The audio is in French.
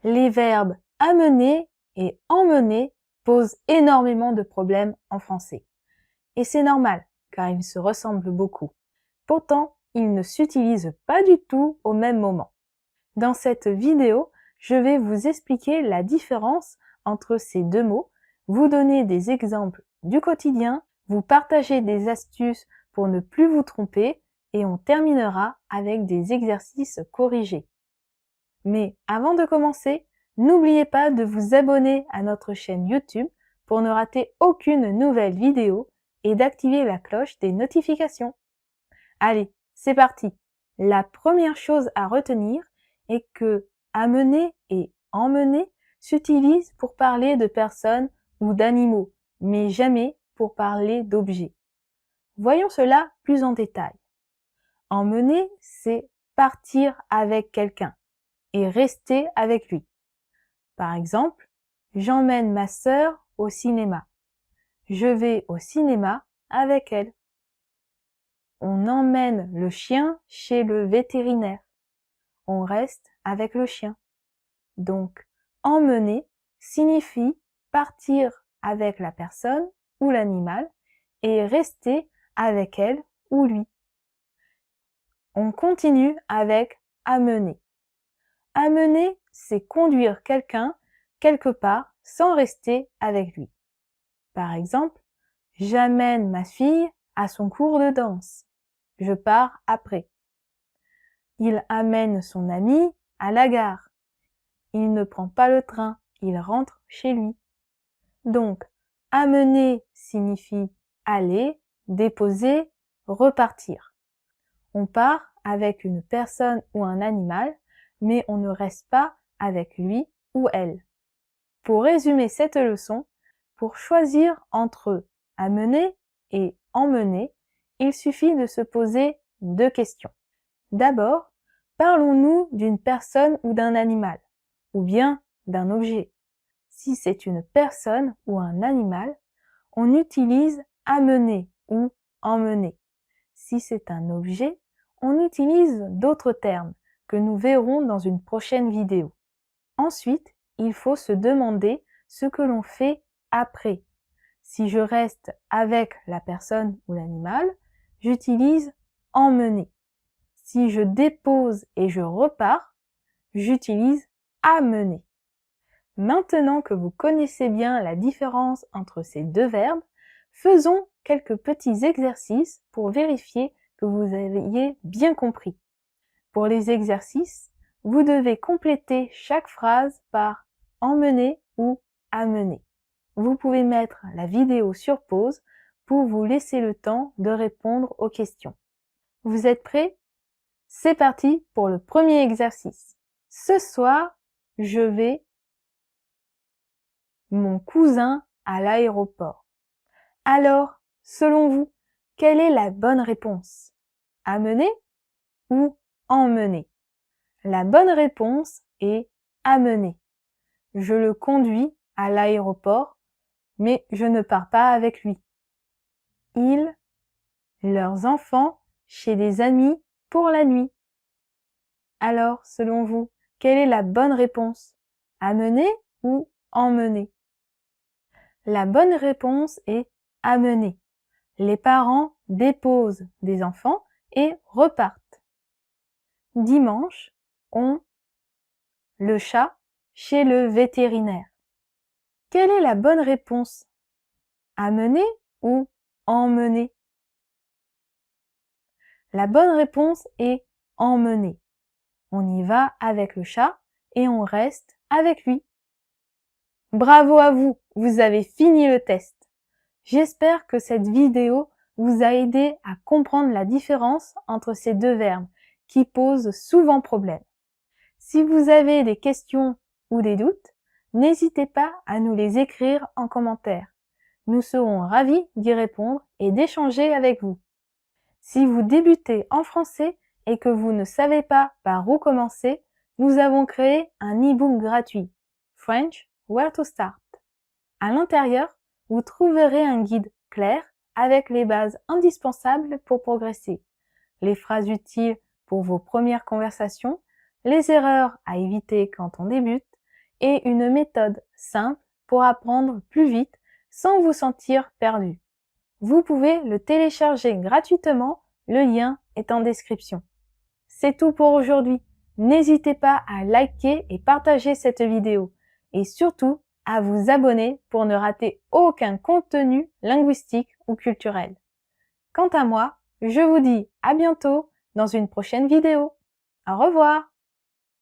Les verbes amener et emmener posent énormément de problèmes en français. Et c'est normal, car ils se ressemblent beaucoup. Pourtant, ils ne s'utilisent pas du tout au même moment. Dans cette vidéo, je vais vous expliquer la différence entre ces deux mots, vous donner des exemples du quotidien, vous partager des astuces pour ne plus vous tromper et on terminera avec des exercices corrigés. Mais avant de commencer, n'oubliez pas de vous abonner à notre chaîne YouTube pour ne rater aucune nouvelle vidéo et d'activer la cloche des notifications. Allez, c'est parti! La première chose à retenir est que amener et emmener s'utilisent pour parler de personnes ou d'animaux, mais jamais pour parler d'objets. Voyons cela plus en détail. Emmener, c'est partir avec quelqu'un et rester avec lui. Par exemple, j'emmène ma sœur au cinéma. Je vais au cinéma avec elle. On emmène le chien chez le vétérinaire. On reste avec le chien. Donc, emmener signifie partir avec la personne ou l'animal et rester avec elle ou lui. On continue avec amener. Amener, c'est conduire quelqu'un quelque part sans rester avec lui. Par exemple, j'amène ma fille à son cours de danse. Je pars après. Il amène son ami à la gare. Il ne prend pas le train, il rentre chez lui. Donc, amener signifie aller, déposer, repartir. On part avec une personne ou un animal, mais on ne reste pas avec lui ou elle. Pour résumer cette leçon, pour choisir entre amener et emmener, il suffit de se poser deux questions. D'abord, parlons-nous d'une personne ou d'un animal, ou bien d'un objet. Si c'est une personne ou un animal, on utilise amener ou emmener. Si c'est un objet, on utilise d'autres termes que nous verrons dans une prochaine vidéo. Ensuite, il faut se demander ce que l'on fait après. Si je reste avec la personne ou l'animal, j'utilise emmener. Si je dépose et je repars, j'utilise amener. Maintenant que vous connaissez bien la différence entre ces deux verbes, faisons quelques petits exercices pour vérifier que vous ayez bien compris. Pour les exercices, vous devez compléter chaque phrase par emmener ou amener. Vous pouvez mettre la vidéo sur pause pour vous laisser le temps de répondre aux questions. Vous êtes prêts? C'est parti pour le premier exercice. Ce soir, je vais mon cousin à l'aéroport. Alors, selon vous, quelle est la bonne réponse? Amener ou emmener? La bonne réponse est amener. Je le conduis à l'aéroport, mais je ne pars pas avec lui. Ils, leurs enfants, chez des amis pour la nuit. Alors, selon vous, quelle est la bonne réponse? Amener ou emmener? La bonne réponse est amener. Les parents déposent des enfants et repartent. Dimanche, on le chat chez le vétérinaire. Quelle est la bonne réponse? Amener ou emmener? La bonne réponse est emmener. On y va avec le chat et on reste avec lui. Bravo à vous, vous avez fini le test. J'espère que cette vidéo vous a aidé à comprendre la différence entre ces deux verbes qui posent souvent problème. Si vous avez des questions ou des doutes, n'hésitez pas à nous les écrire en commentaire. Nous serons ravis d'y répondre et d'échanger avec vous. Si vous débutez en français et que vous ne savez pas par où commencer, nous avons créé un e-book gratuit, French Where to Start. À l'intérieur, vous trouverez un guide clair avec les bases indispensables pour progresser, les phrases utiles pour vos premières conversations, les erreurs à éviter quand on débute, et une méthode simple pour apprendre plus vite sans vous sentir perdu. Vous pouvez le télécharger gratuitement, le lien est en description. C'est tout pour aujourd'hui. N'hésitez pas à liker et partager cette vidéo et surtout à vous abonner pour ne rater aucun contenu linguistique ou culturel. Quant à moi, je vous dis à bientôt dans une prochaine vidéo. Au revoir!